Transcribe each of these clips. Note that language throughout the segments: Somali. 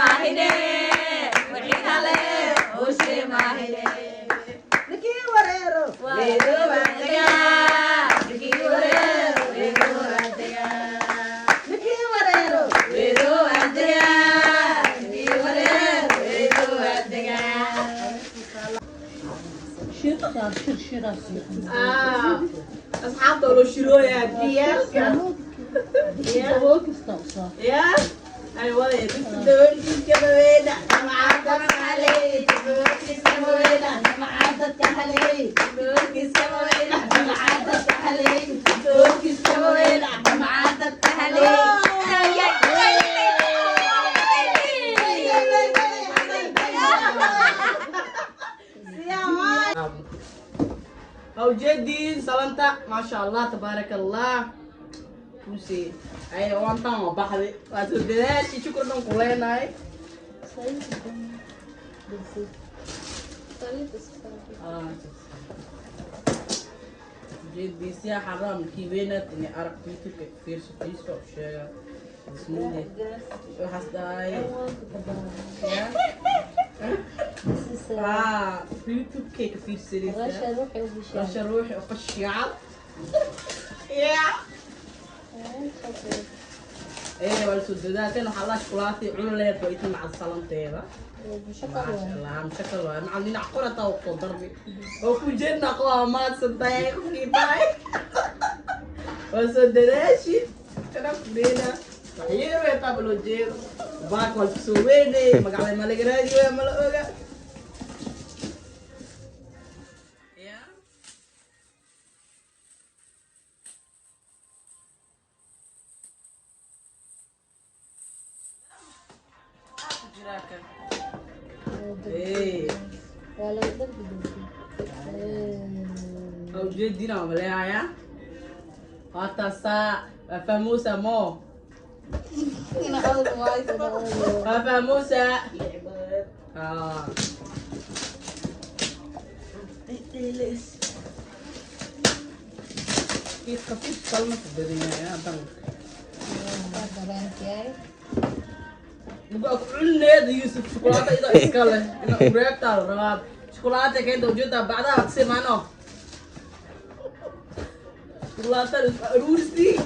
mahine wixii hale ushi mahine ninkii wareero weedo wadaga ninkii wareero weedo wadaga ninkii wareero weedo wadaga ninkii wareero weedo wadaga أصحاب دولو شرويا ديالك يا أيوة دول كبوينا معادك علي دول كبوينا معادك علي دول كبوينا معادك علي دول كبوينا معادك علي أو جدي سلامتا ما شاء الله تبارك الله كوسي أي وانتا ما بحري واتودناش شكرا لكم كلنا جدي سيا حرام كيبينت إني أعرف يوتيوب كثير سبيس أو شيء اسمه وحسداي يوتيوب كيك في سيريس رشا روحي وخش يعب يا ايه والسدودات كانوا حلا شوكولاتي عملوا لي بقيت مع السلامتيبه ما شاء الله مشكل واحد عاملين عقوره توقف ضربي وفوجئنا قوامات سنتاي في باي والسدوداشي كنا فينا صحيح ويتابلو جير باك والسويني مقعد ما لقراجي وما لقى أو جدينا ولا يا حتى سا فموسى مو فموسى كيف خفيف كلمة الدنيا يا بنك بقى كل نادي يوسف شوكولاتة إذا إسكاله إنه بريكتال رغاب شوكولاتة كده وجودها بعدها بتصير معنا شوكولاتة روسي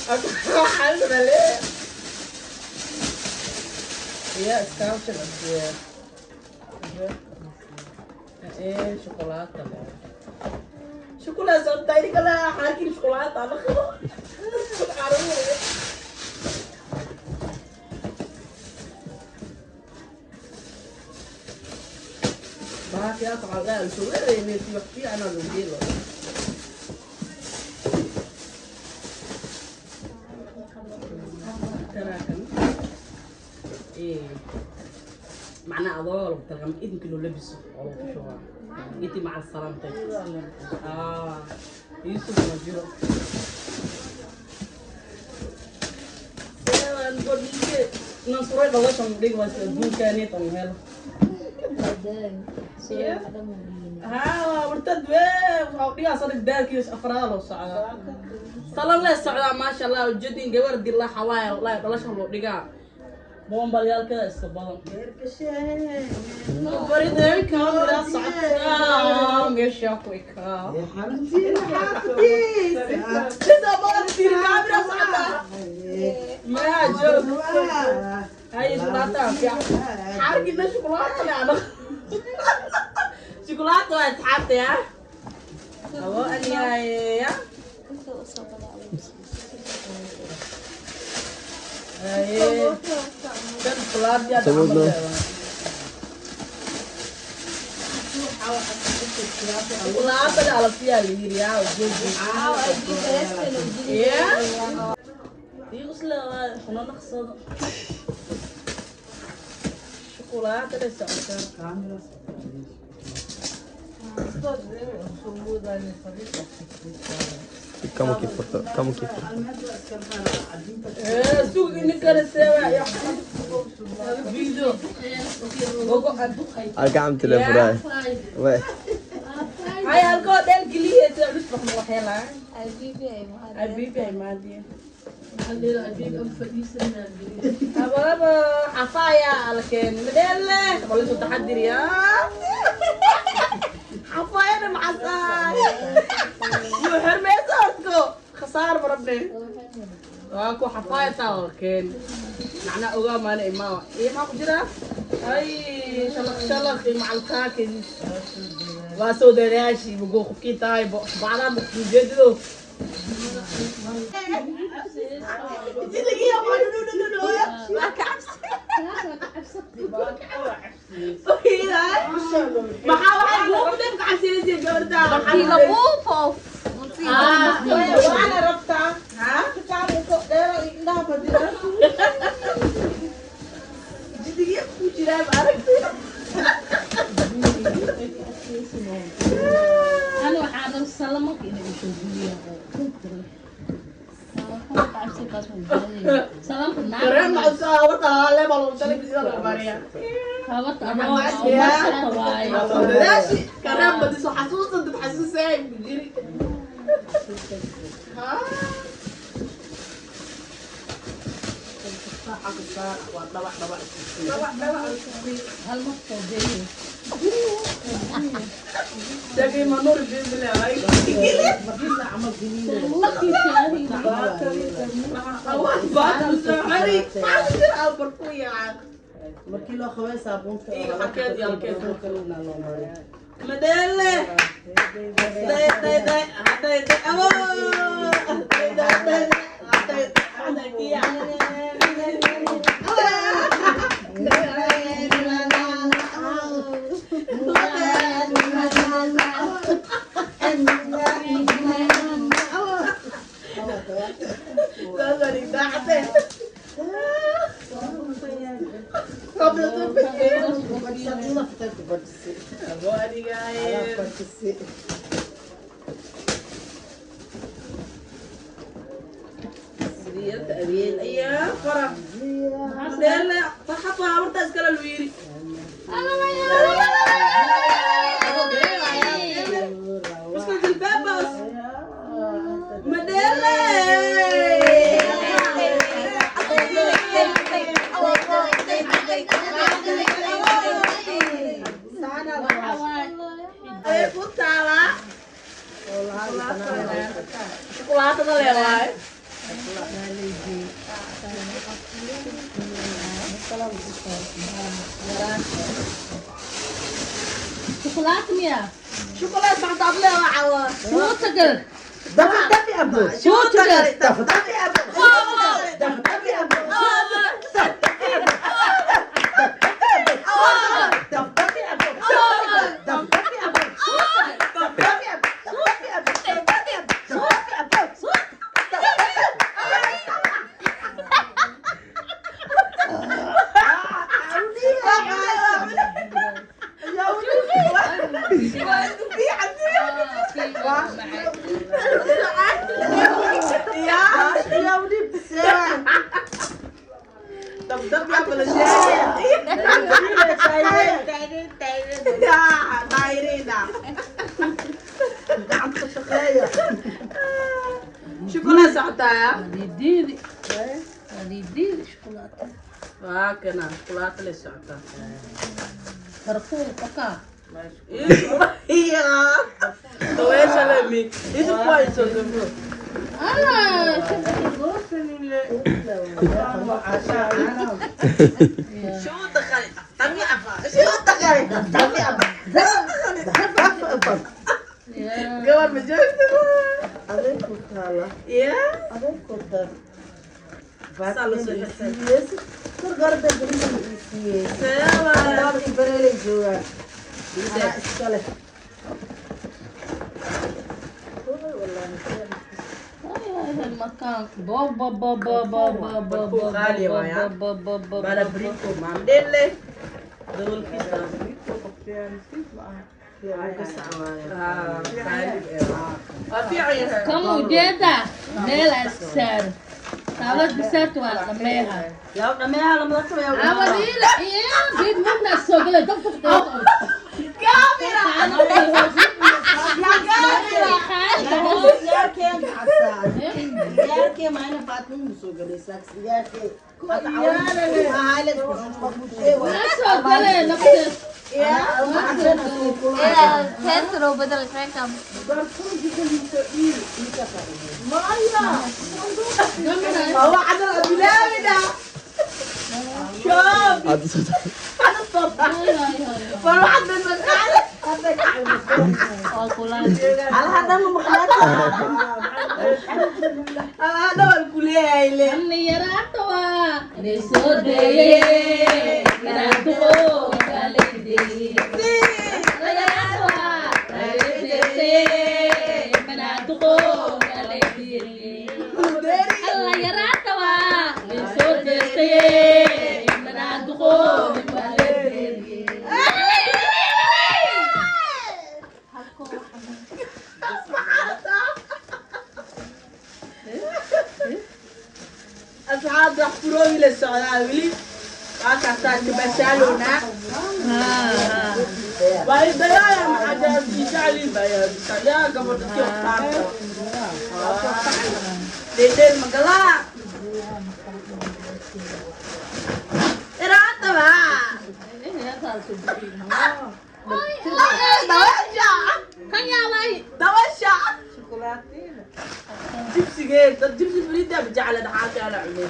أكو حل مليء هي إسكاوشة بس إيه شوكولاتة شوكولاتة صدقني كلا حاكي شوكولاتة أنا خلاص ما في أطعم لا الشوكولاتة اللي في وقتي أنا اللي نديره إيه معناه أضال بتلقى إذن كله لبسه أو شو جيتي مع السلامتك يوسف مجرو نقول لك نصري الله شو بدك بس دون كاني تنهل ها ورتد ويا صار الدار كيس أفراد وصعد صلى الله السعودة ما شاء الله وجدين جوار دي الله حواي الله الله شو بدك بوم باليال كذا استبان بريد هيك كاميرا صعدة مش ياكويك يا حبيبتي كذا بقى تصير كاميرا صعدة ما جو هاي شوكولاتة في حرق لنا شوكولاتة يعني شوكولاتة واتحطي ها هو أني يا kan kelar dia ada amal kelar ada alafia liria jadi ya يغسل خلنا نغسل شوكولاتة لسه كاميرا Kamu foto. سوق إنك رسوا يا فيديو Agam telefonai. Weh. هاي هالكود الجلية تعرف waxyeelaa Habibi ay mahad. habiibi ay maadiya حليل عجيب أم فديسنا ababa xafaaya alkeen madele wala soo taxadir ya xafaayana maxasaay yo hermeeso orko khasaar marabne waa ku xafaaya taa alkeen macna ogaa maana imaa ma ku jira ay shalaq macalkaakii waa soo daraashi bugo qofkii tahay bacda mujeedido maxaa waxay buuqdeen kacasiinaysa gabadha Kila buufo. waana rabtaa kitaabka dheero indhaha fadhida jidiga ku jiraa aragtay أنا وحنا السلامة كنا نشوفيه سلام kareen maxaa wata level shalay bisida la mariya كابت dadashi kareen badiso xasuusan dad xasuusay jiri ha Jadi manur bibli ay. Awan baad sahari. Pasir al berkuyan. markii loo qabay saabuunta Iyo xakeed iyo halkeed. Madele. Day. Abo. Iya, farah. Madele, apa awak tak sekali luiri. Masuk ke bebas. Madele. Putala. Chocolate na lewat. شوكولاتة ميا Chocolate sa table awa. شو تقل dafi abo Show tagal. dafi abo dafi abo Dab ya bela shay. Ya, dairina. gacanta shaqeeya Chocolate sa ya. ديدي ديدي شوكولاتة Wah, kena chocolate le sa. كرفور بكا Iya. Tuh salami. Itu poi so dulu. أنا Show takal. Tami apa? Show takal. Tami apa? Gawar menjadi tu. aday ku taala Iya. aday ku dar Salo sudah. yes gargarda guriga isiye Sewa. daabti barele jooga ana iskale المكان بابا بابا بابا بابا غالي ويا. بابا بابا Bada briko mandele. Dul kita. في عيها. كم وجيدة ميل أسر تعالى بسات وعميها yaa dhameeha lama sameeyo عمليلة إيه بيد مبنى السوق اللي دفت كاميرا. أنا Sigaarkii maana Faatimo soo galaysaa sigaarkii. soo galee nafteed Heerta loo bedel reekam. هو عدل بلاوي ده شوف أنا صوت فروح عند المكان هذا مو مخلات هذا الكلية اللي Anni yaraatawa risodeye yaratuko galende yaratawa risodeye yaratuko galende Allah yaratawa risodeye yaratuko galende أصحاب رحبوا إلى السعودية ولي وأكثر كبسالونا باي بيا ما حدا بيشالي بيا بيا قبل تجيب طاقة ديتين مقلا إرادة ما دوشة kan yaabay دوشة جبسي غير جبسي بريدة بجعل دحاتي على عمي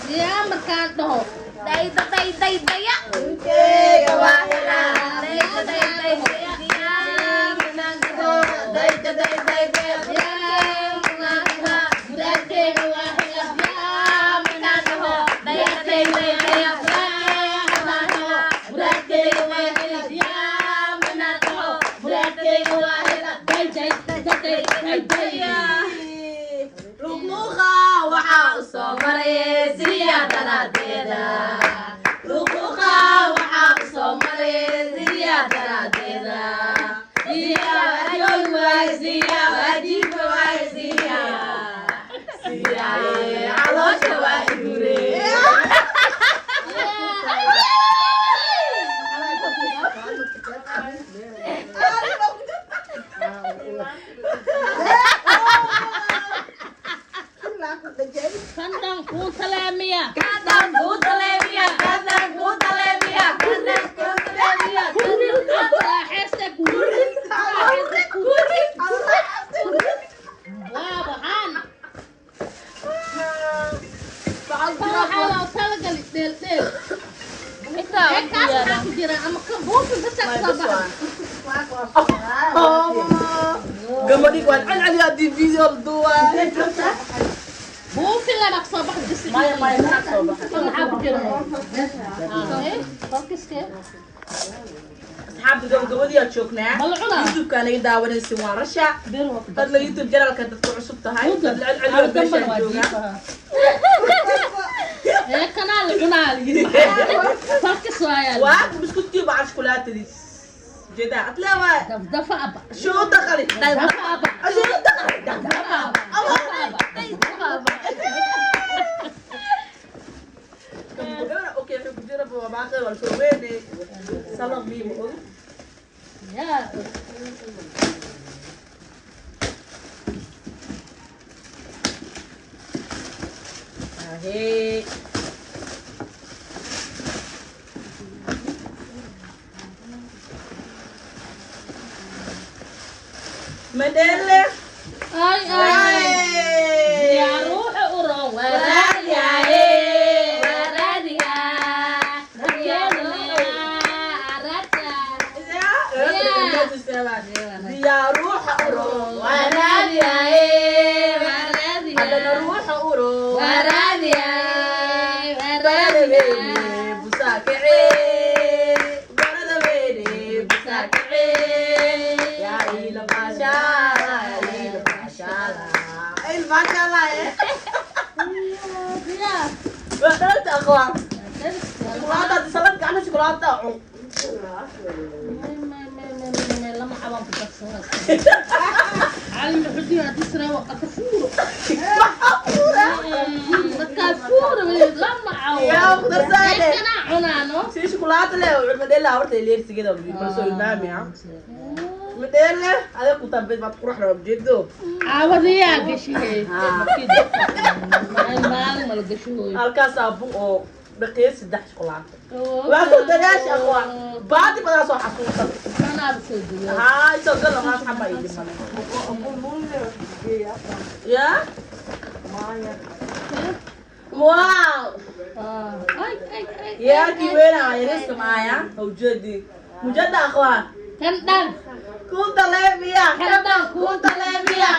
ziya markaan dhaho Day daya. Kega wahela Day daya. Luqluqa waxa u soo maray Siriya daradeeda Luqluqa waxa u soo maray Siriya daradeeda Siriya Siriya caloosha waa igure kandang kuu salaamiya waa baxaan waxaa loo talagali dheeldheel kaas maxaa ku jira ama ka buufin basa soo baxa gabadhii waan calcali haddii video la duubaa buufin laba soo baxa jisi maya maxaa soo baxay maxaa ku jira kolkiskee asxaabta gabadhiyaa joognaa ma la cunaa youtube-kaa naga daawanaysin waa rasha bir waqti fadla youtube janalka dadku cusub tahay dad celceliyo meeshaan joogaa kanaa la cunaa layiri kolkis waayaa waa biskudkii bacad shukulaatadiis jeedaa atleewaa dafdafa aba شو دخلي؟ dafa aba شو دخلي؟ dafa aba اوكي في كجرة باباك ولا شو وين؟ سلام ميمو yaa هي مدلة ay ay yaa ruuxa u roon waraadiyaye يا روح أورو عندنا روح أورو بساكعي برد بيني بساكعي يا إيلا ما شاء الله يا إيلا ما شاء الله إيلا ما شاء الله بدلت أخوان شوكولاتة تسلمت عنها شوكولاتة lama xabaan ku darsadas caalin xudiyo hadisra waqa kafuuro kafuuro lama يا cawo أخضر سالي kana cunaano سي شوكولاتة له وعلبة لا ورت اللي يرسي كده بس المامي مدير هذا كنت ما تروح له بجدو عاوديها قشيه المال ما لقشوه الكاس ابو او بقيس 6 شوكولاته waa ku dadaasha aqwa baadi badan soo xasuusan انا بسوي ها isagoo la maas xaba idin ya wow ya kiwena ayres maya hawjadi mujadda aqwa كم دم kunta lebiya كم kunta lebiya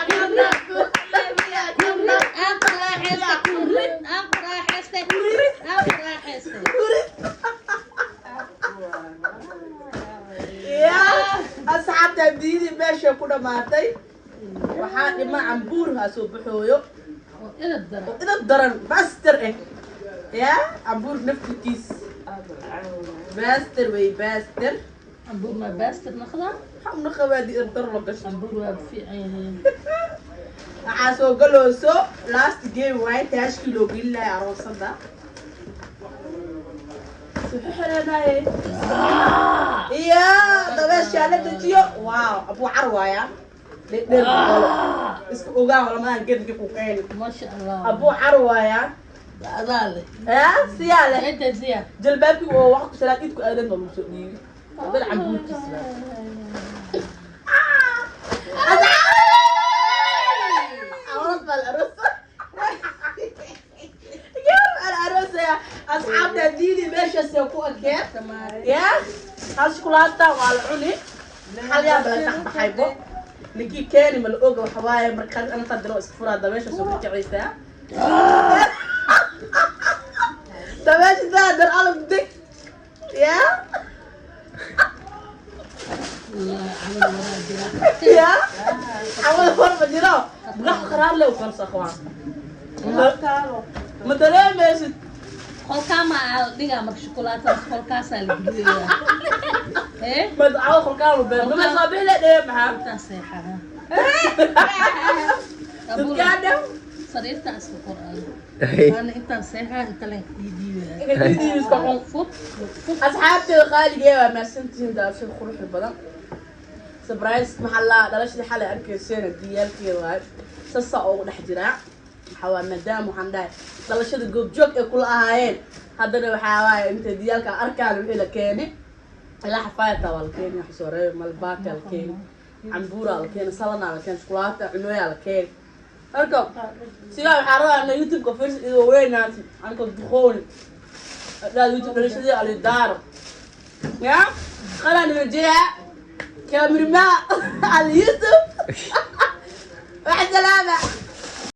انت راح استكوري انت راح استكوري انت راح استكوري ya asxaabta diidi meesha ku dhamaatay waxaa dhima cambuur ha soo baxooyo الى الدرج ida daran baster ya cambuur naftikiis baster way baster عمبور ما باستر ناخذها xamna qabaadi dar la gasho عمبور في عينين waxaa soo galooso last game way taashkii loo gelinayo aroosada suxuxiranaye iya dabeesha la dejiyo waaw abu carwaaya dhedhel isku ogaa lamadan gedka ku qeyn ما شاء الله abu carwaaya ذلك siyaale انت زياد jalbaabkii oo waqti salaadidku aadan loo soo dhiigi dad cambuurkiisa أصحابنا ديني ماشي سيكون كيف يا هل شوكولاتة والعني هل يا بلا تحت حيبو نجي كاني من الأوجا وحوايا مركز أنا قدروا اسكفورا دمشق سويت عيسى دمشق ده در ألف دك يا يا عمل فرمة جرا بنح قرار له وكل صخوان مثلا ماشي قول كما ديغا مك شوكولاته قول كاسا اللي ايه ما دعوا خلقانه بين ما صابح له ده معاه انت صيحه تتكلم صريفت اسكو قران انا انت صيحه انت لين دي يسكحون فوق أصحابتي الغالية ما سنتين ده شيء خروج البدن سبرايز محلا دلش دي حالة أركي سنة ديال كيواي سسا أو نحجرا حوا مدام وحنداي دلش دي جوب جوك كل أهاين هذا حواي أنت ديالك أركان إلى كيني إلى حفاية والكيني حصوري ملباتي الكيني عمبورة الكيني سلنا الكيني شوكولاتة عنوية الكيني أركب سيبا حرارة أنا يوتيوب كفرس إذا وين ناسي أنا كنت دخول لا يوتيوب ليش دي على الدار يا خلاني من جهة كاميرا على اليوتيوب مع السلامة